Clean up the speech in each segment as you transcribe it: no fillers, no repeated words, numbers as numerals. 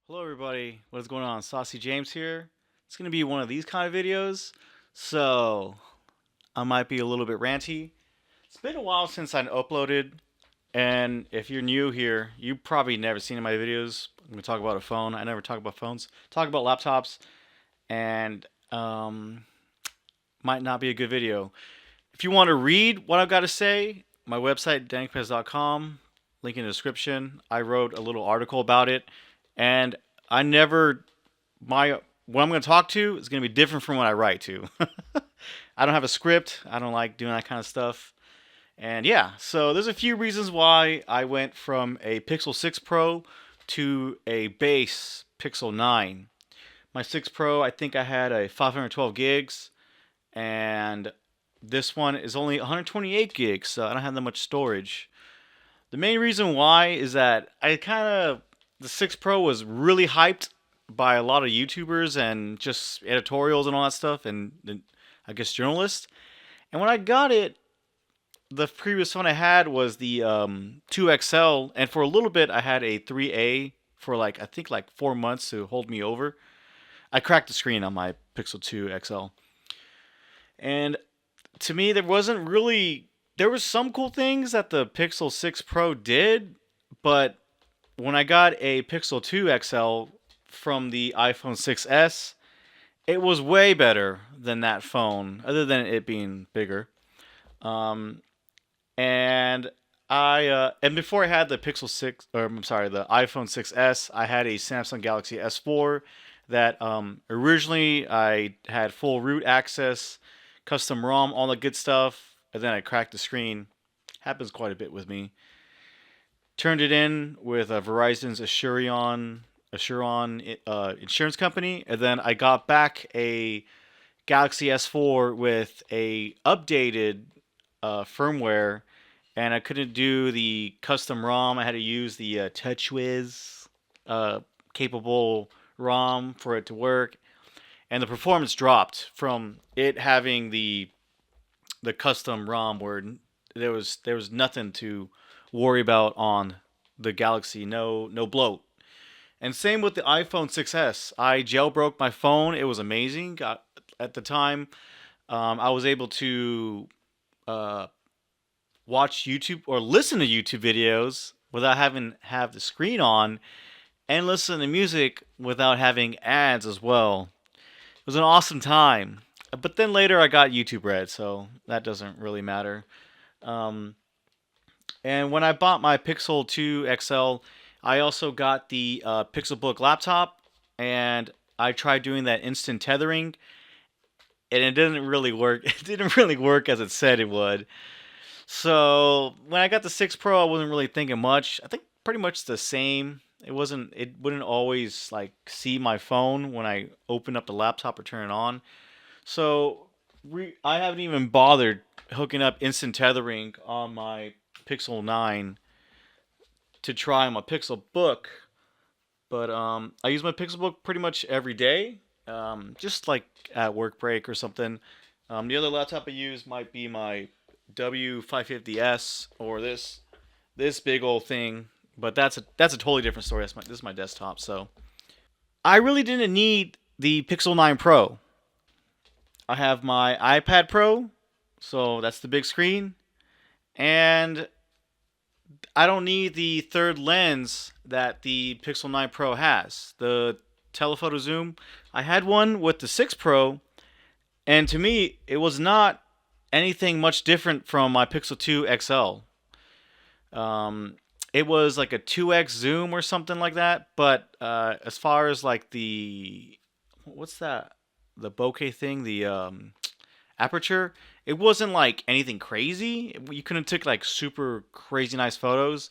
Hello everybody, what is going on? Saucy James here. It's going to be one of these kind of videos, so I might be a little bit ranty. It's been a while since I uploaded, and if you're new here, you probably never seen my videos. I'm going to talk about a phone. I never talk about phones. Talk about laptops, and might not be a good video. If you want to read what I've got to say, my website, dankpez.com, link in the description. I wrote a little article about it, and I never my what I'm going to talk to is going to be different from what I write to. I don't have a script. I don't like doing that kind of stuff. And yeah, so there's a few reasons why I went from a Pixel 6 Pro to a base Pixel 9. My 6 Pro, I think I had a 512 gigs, and this one is only 128 gigs, so I don't have that much storage. The main reason why is that the 6 Pro was really hyped by a lot of YouTubers and just editorials and all that stuff, and I guess journalists. And when I got it, the previous one I had was the 2XL, and for a little bit I had a 3A for I think 4 months to hold me over. I cracked the screen on my Pixel 2 XL, and to me there was some cool things that the Pixel 6 Pro did, but when I got a Pixel 2 XL from the iPhone 6s, it was way better than that phone, other than it being bigger. Um, and and before I had the Pixel 6, or I'm sorry, the iPhone 6s, I had a Samsung Galaxy S4 that originally I had full root access, custom ROM, all the good stuff, and then I cracked the screen. Happens quite a bit with me. Turned it in with Verizon's Assuron insurance company, and then I got back a Galaxy S4 with a updated firmware, and I couldn't do the custom ROM. I had to use the TouchWiz capable ROM for it to work, and the performance dropped from it having the custom ROM where there was nothing to worry about on the Galaxy. No bloat. And same with the iPhone 6s. I jailbroke my phone. It was amazing. At the time, I was able to uh, watch YouTube or listen to YouTube videos without having have the screen on, and listen to music without having ads as well. It was an awesome time. But then later I got YouTube Red, so that doesn't really matter. Um, and when I bought my Pixel 2 XL, I also got the Pixelbook laptop, and I tried doing that instant tethering, and it didn't really work. It didn't really work as it said it would. So when I got the 6 Pro, I wasn't really thinking much. I think pretty much the same. It wasn't. It wouldn't always see my phone when I open up the laptop or turn it on. So I haven't even bothered hooking up instant tethering on my Pixel 9 to try on my Pixel Book. But I use my Pixel Book pretty much every day, just like at work break or something. The other laptop I use might be my W550S or this big old thing, but that's a totally different story. This is my desktop, so I really didn't need the Pixel 9 Pro. I have my iPad Pro, so that's the big screen, and I don't need the third lens that the Pixel 9 Pro has. The telephoto zoom. I had one with the 6 Pro, and to me, it was not anything much different from my Pixel 2 XL. It was like a 2x zoom or something like that, but as far as what's that? The bokeh thing, the aperture, it wasn't like anything crazy. You couldn't take super crazy nice photos.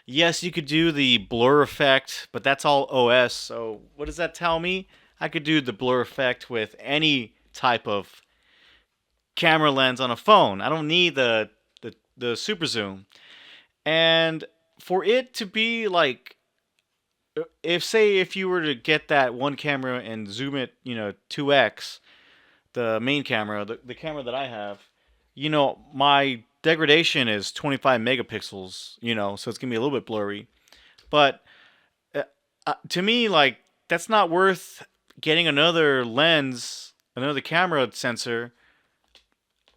Yes, you could do the blur effect, but that's all OS. So what does that tell me? I could do the blur effect with any type of camera lens on a phone. I don't need the super zoom. And for it to be if you were to get that one camera and zoom it, 2x, the main camera, the camera that I have, my degradation is 25 megapixels, so it's going to be a little bit blurry. But uh, To me, like that's not worth getting another lens, another camera sensor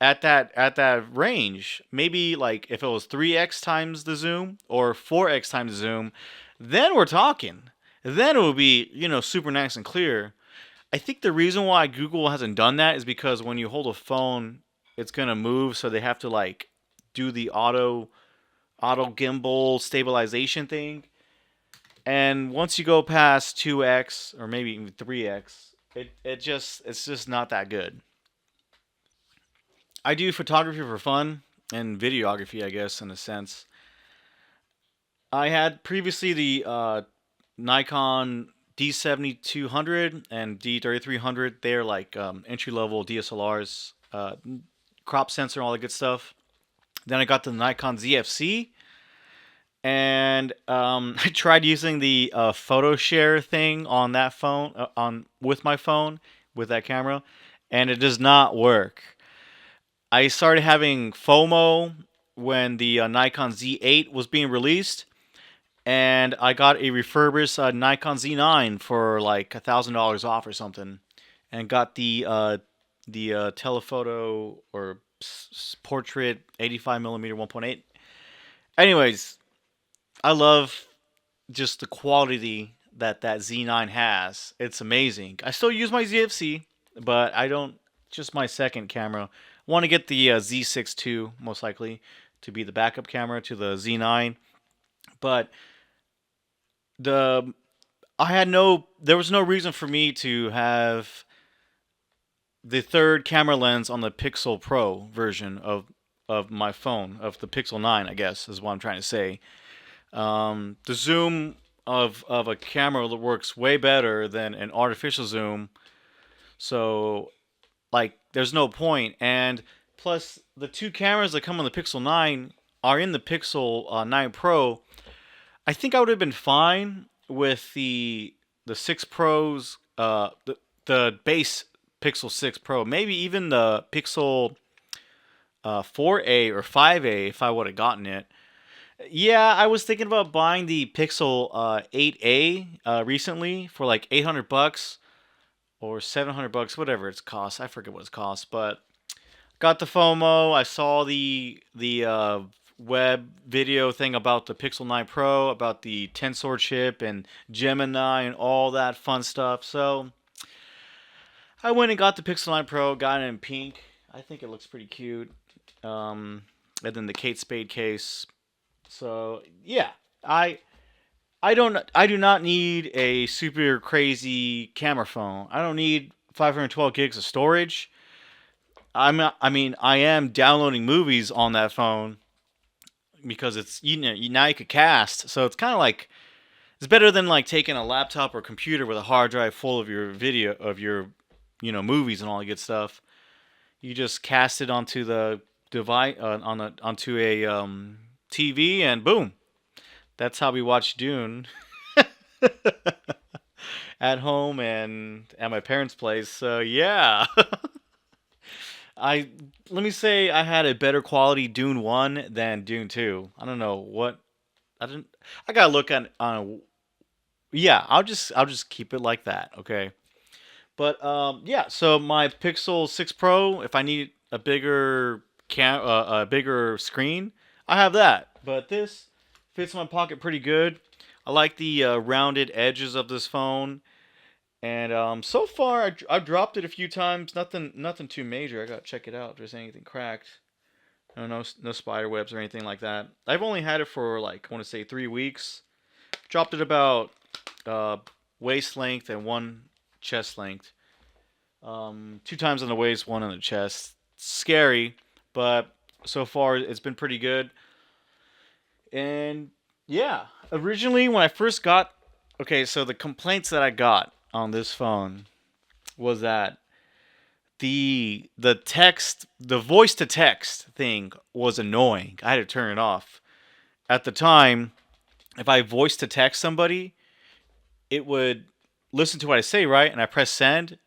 at that range. Maybe like if it was 3x times the zoom or 4x times the zoom, then we're talking. Then it would be, super nice and clear. I think the reason why Google hasn't done that is because when you hold a phone, it's gonna move, so they have to like do the auto gimbal stabilization thing. And once you go past 2x or maybe even 3x, it's just not that good. I do photography for fun and videography, I guess, in a sense. I had previously the Nikon D7200 and D3300. They're like entry level DSLRs, crop sensor, all that good stuff. Then I got the Nikon ZFC, and I tried using the photo share thing on that phone, on with my phone with that camera, and it does not work. I started having FOMO when the Nikon Z8 was being released, and I got a refurbished Nikon Z9 for like $1,000 off or something, and got the telephoto or portrait 85 millimeter 1.8. Anyways, I love just the quality that that Z9 has. It's amazing. I still use my ZFC, but I don't. Just my second camera. I want to get the Z6 II most likely to be the backup camera to the Z9, but the I had no. There was no reason for me to have the third camera lens on the Pixel Pro version of my phone, of the Pixel 9, I guess is what I'm trying to say. The zoom of a camera that works way better than an artificial zoom. So like there's no point. And plus the two cameras that come on the Pixel 9 are in the Pixel 9 Pro. I think I would have been fine with the 6 Pros, the base Pixel 6 Pro, maybe even the Pixel 4a or 5a if I would have gotten it. Yeah, I was thinking about buying the Pixel 8a recently for like $800 or $700, whatever it's cost. I forget what it's cost, but got the FOMO. I saw the web video thing about the Pixel 9 Pro, about the Tensor chip and Gemini and all that fun stuff. So I went and got the Pixel 9 Pro, got it in pink. I think it looks pretty cute. And then the Kate Spade case. So yeah, I I do not need a super crazy camera phone. I don't need 512 gigs of storage. I mean I am downloading movies on that phone because it's now you could cast. So it's kind of like it's better than like taking a laptop or computer with a hard drive full of your video of your movies and all that good stuff. You just cast it onto the device onto a TV and boom. That's how we watch Dune at home and at my parents' place. So yeah, I let me say I had a better quality Dune 1 than Dune 2. I don't know what I didn't. I gotta look at on. Yeah, I'll just keep it like that. Okay. But yeah. So my Pixel 6 Pro, if I need a bigger a bigger screen, I have that. But this fits my pocket pretty good. I like the rounded edges of this phone. And so far, I've dropped it a few times. Nothing too major. I gotta check it out if there's anything cracked. No spider webs or anything like that. I've only had it for like I want to say 3 weeks. Dropped it about uh, waist length and one chest length. Two times on the waist, one on the chest. Scary, but so far it's been pretty good. And yeah, originally when I first got, okay, so the complaints that I got on this phone was that the voice to text thing was annoying. I had to turn it off. At the time, if I voice to text somebody, it would listen to what I say, right? And I press send,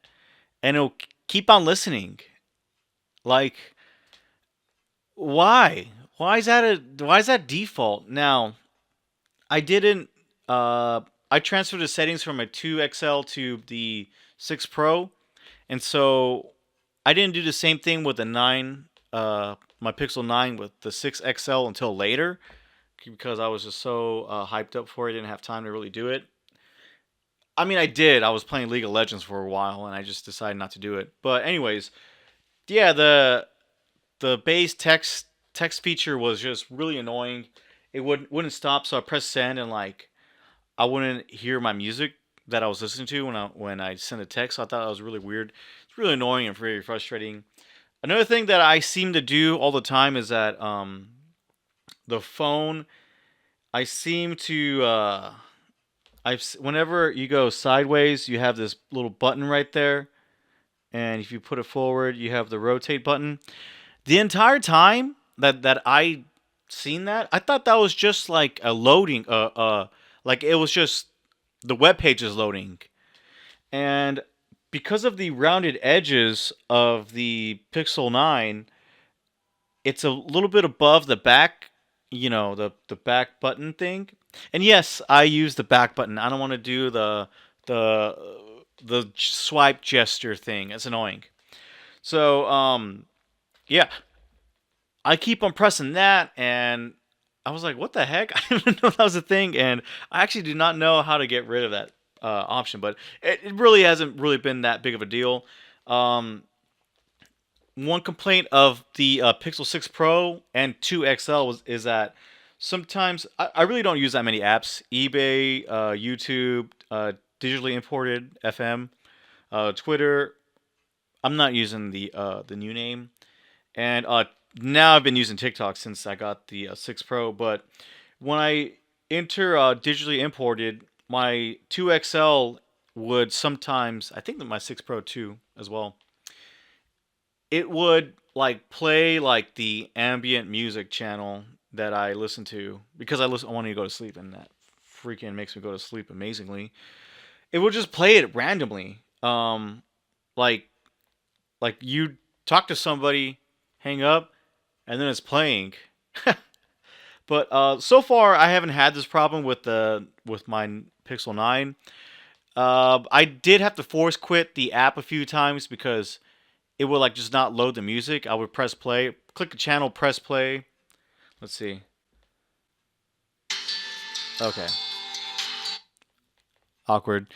and it'll keep on listening. Like, why? Why is that default? Now, I didn't. I transferred the settings from my 2XL to the 6 Pro, and so I didn't do the same thing with the 9, my Pixel 9 with the 6XL until later because I was just so hyped up for it. I didn't have time to really do it. I mean, I did. I was playing League of Legends for a while, and I just decided not to do it. But anyways, yeah, the base text feature was just really annoying. It wouldn't stop, so I pressed send, and like I wouldn't hear my music that I was listening to when I sent a text. So I thought that was really weird. It's really annoying and very frustrating. Another thing that I seem to do all the time is that the phone. I seem to whenever you go sideways, you have this little button right there, and if you put it forward, you have the rotate button. The entire time that I seen that, I thought that was just like a loading, like it was just the web page is loading, and because of the rounded edges of the Pixel 9, it's a little bit above the back, the back button thing. And yes, I use the back button. I don't want to do the the swipe gesture thing. It's annoying. So yeah, I keep on pressing that, and I was like, what the heck? I didn't even know that was a thing, and I actually do not know how to get rid of that option, but it really hasn't really been that big of a deal. Um, One complaint of the Pixel 6 Pro and 2 XL is that sometimes I really don't use that many apps. eBay, YouTube, digitally imported FM, Twitter. I'm not using the new name, and now I've been using TikTok since I got the 6 Pro. But when I enter digitally imported, my 2 XL would sometimes, I think that my 6 Pro too as well, it would like play like the ambient music channel that I listen to because I want to go to sleep, and that freaking makes me go to sleep amazingly. It would just play it randomly. Like you talk to somebody, hang up, and then it's playing. But so far I haven't had this problem with my Pixel 9. I did have to force quit the app a few times because it would like just not load the music. I would press play, click the channel, press play. Let's see. Okay, awkward.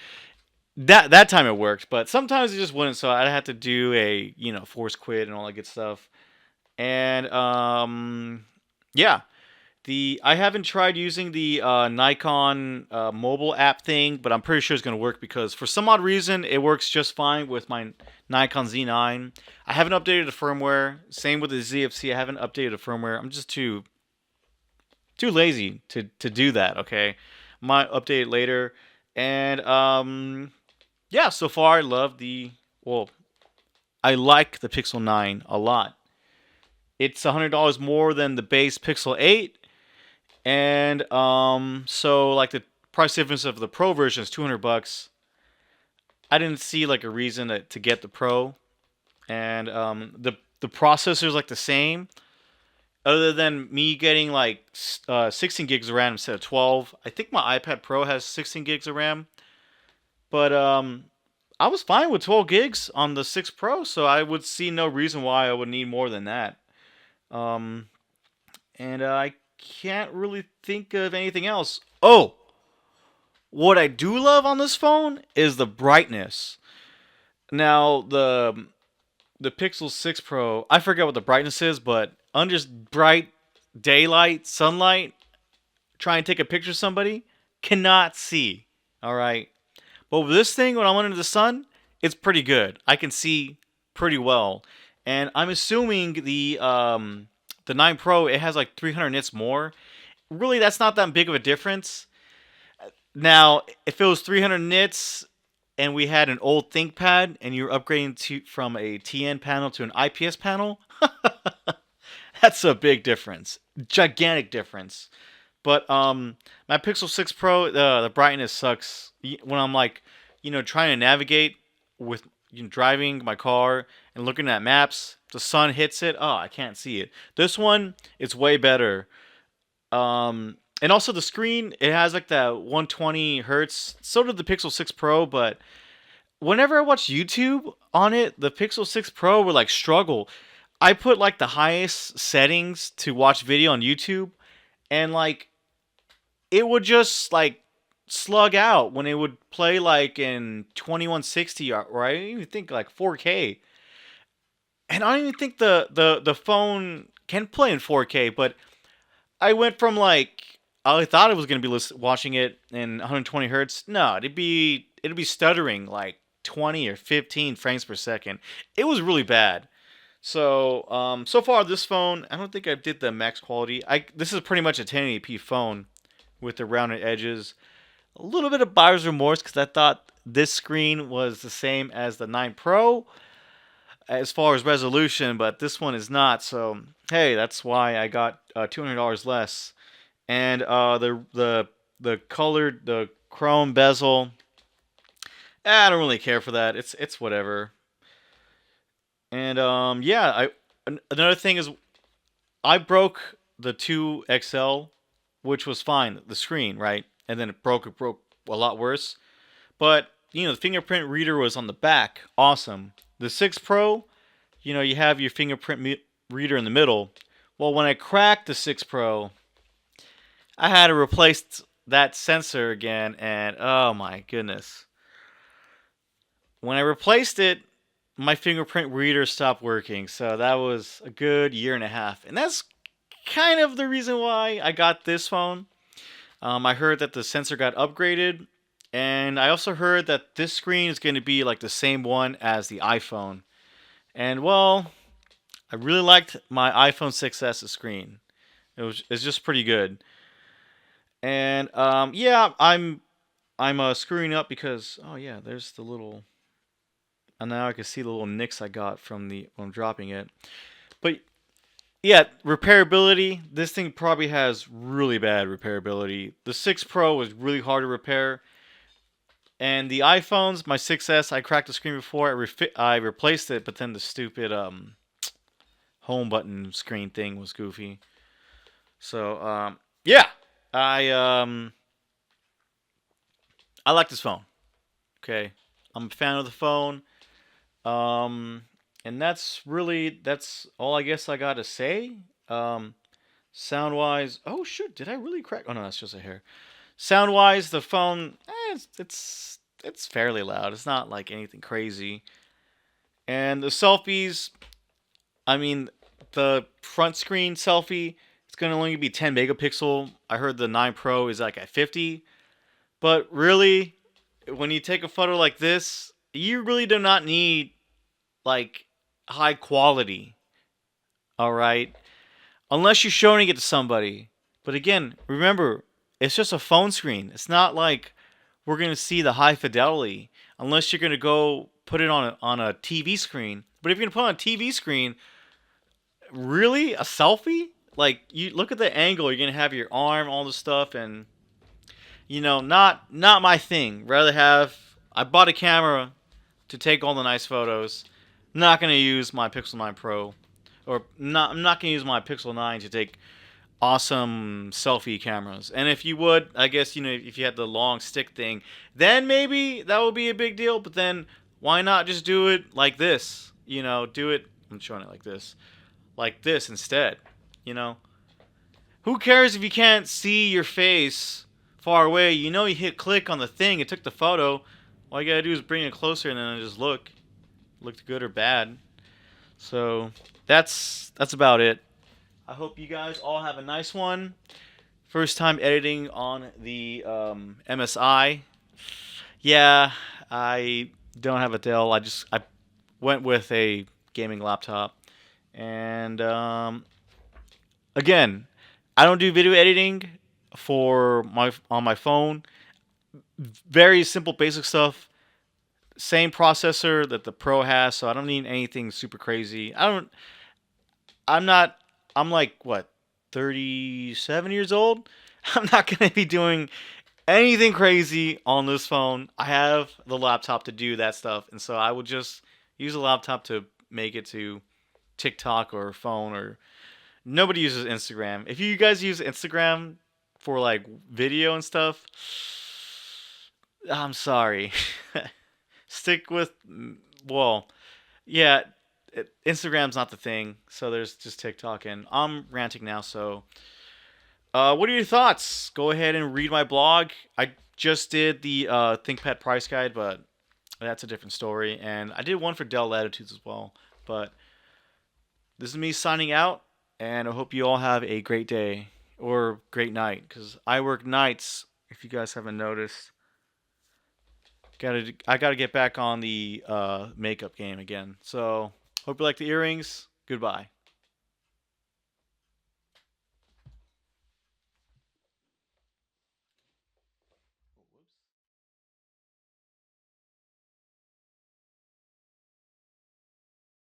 That time it worked, but sometimes it just wouldn't. So I'd have to do a force quit and all that good stuff. And yeah, I haven't tried using the Nikon mobile app thing, but I'm pretty sure it's going to work because for some odd reason it works just fine with my Nikon Z9. I haven't updated the firmware. Same with the ZFC. I haven't updated the firmware. I'm just too lazy to do that. Okay, might update it later. And yeah, so far I love I like the Pixel 9 a lot. It's $100 more than the base Pixel 8. And so like the price difference of the Pro version is $200. I didn't see like a reason to get the Pro, and the processor is like the same, other than me getting like 16 gigs of RAM instead of 12. I think my iPad Pro has 16 gigs of RAM, but I was fine with 12 gigs on the 6 Pro, so I would see no reason why I would need more than that. Um, and I can't really think of anything else. Oh, what I do love on this phone is the brightness. Now the Pixel 6 Pro, I forget what the brightness is, but under bright daylight, sunlight, try and take a picture of somebody, cannot see. All right. But with this thing, when I'm under the sun, it's pretty good. I can see pretty well. And I'm assuming the 9 Pro, it has like 300 nits more. Really, that's not that big of a difference. Now, if it was 300 nits and we had an old ThinkPad and you're upgrading from a TN panel to an IPS panel, that's a big difference. Gigantic difference. But my Pixel 6 Pro, the brightness sucks when I'm like, trying to navigate with driving my car and looking at maps. The sun hits it. Oh, I can't see it. This one, it's way better. And also the screen, it has like that 120 hertz. So did the Pixel 6 Pro, but whenever I watch YouTube on it, the Pixel 6 Pro would like struggle. I put like the highest settings to watch video on YouTube, and like it would just like slug out when it would play like in 2160, or I didn't even think like 4K. And I don't even think the phone can play in 4K, but I went from like I thought it was gonna be watching it in 120 hertz. No, it'd be stuttering like 20 or 15 frames per second. It was really bad. So so far this phone, I don't think I did the max quality. This is pretty much a 1080p phone with the rounded edges. A little bit of buyer's remorse because I thought this screen was the same as the 9 Pro as far as resolution, but this one is not. So hey, that's why I got $200 less. And the colored the chrome bezel, I don't really care for that. It's whatever. And yeah, another thing is I broke the 2XL, which was fine, the screen, right? And then it broke a lot worse. But the fingerprint reader was on the back, awesome. The 6 Pro, you have your fingerprint reader in the middle. Well, when I cracked the 6 Pro, I had to replace that sensor again, and oh my goodness. When I replaced it, my fingerprint reader stopped working, so that was a good year and a half. And that's kind of the reason why I got this phone. I heard that the sensor got upgraded, and I also heard that this screen is going to be like the same one as the iPhone. And well, I really liked my iPhone 6s screen. It's just pretty good. And yeah, I'm screwing up because oh yeah, there's the little, and now I can see the little nicks I got from the when I'm dropping it. But yeah, repairability. This thing probably has really bad repairability. The 6 Pro was really hard to repair, and the iPhones, my 6s, I cracked the screen before. I replaced it, but then the stupid home button screen thing was goofy. So yeah, I um I like this phone. Okay, I'm a fan of the phone. Um, and that's all I guess I gotta say. Um, Sound wise, oh shoot, did I really crack? Oh no, that's just a hair. Sound wise, the phone, it's fairly loud. It's not like anything crazy. And the selfies, I mean, the front screen selfie, it's gonna only be 10 megapixel. I heard the 9 Pro is like at 50. But really, when you take a photo like this, you really do not need like high quality. All right, unless you're showing it to somebody. But again, remember, it's just a phone screen. It's not like we're gonna see the high fidelity unless you're gonna go put it on a TV screen. But if you're gonna put it on a TV screen, really a selfie? Like you look at the angle, you're gonna have your arm, all this stuff, and not my thing. Rather have I bought a camera to take all the nice photos. Not gonna use my Pixel 9 Pro, or not. I'm not gonna use my Pixel 9 to take awesome selfie cameras. And if you would, I guess if you had the long stick thing, then maybe that would be a big deal. But then why not just do it like this? Do it. I'm showing it like this instead. You know, who cares if you can't see your face far away? You hit click on the thing, it took the photo. All you gotta do is bring it closer and then just looked good or bad. So that's about it. I hope you guys all have a nice one. First time editing on the MSI. Yeah, I don't have a Dell. I went with a gaming laptop, and again, I don't do video editing for my on my phone. Very simple, basic stuff. Same processor that the Pro has, so I don't need anything super crazy. I don't. I'm not. I'm like what, 37 years old. I'm not gonna be doing anything crazy on this phone. I have the laptop to do that stuff, and so I would just use a laptop to make it to TikTok or phone or nobody uses Instagram. If you guys use Instagram, for like video and stuff, I'm sorry. Stick with, well, yeah, Instagram's not the thing, so there's just TikTok, and I'm ranting now. So, what are your thoughts? Go ahead and read my blog. I just did the ThinkPad Price guide, but that's a different story, and I did one for Dell Latitudes as well. But this is me signing out, and I hope you all have a great day or great night, because I work nights. If you guys haven't noticed, I gotta get back on the makeup game again. So hope you like the earrings. Goodbye.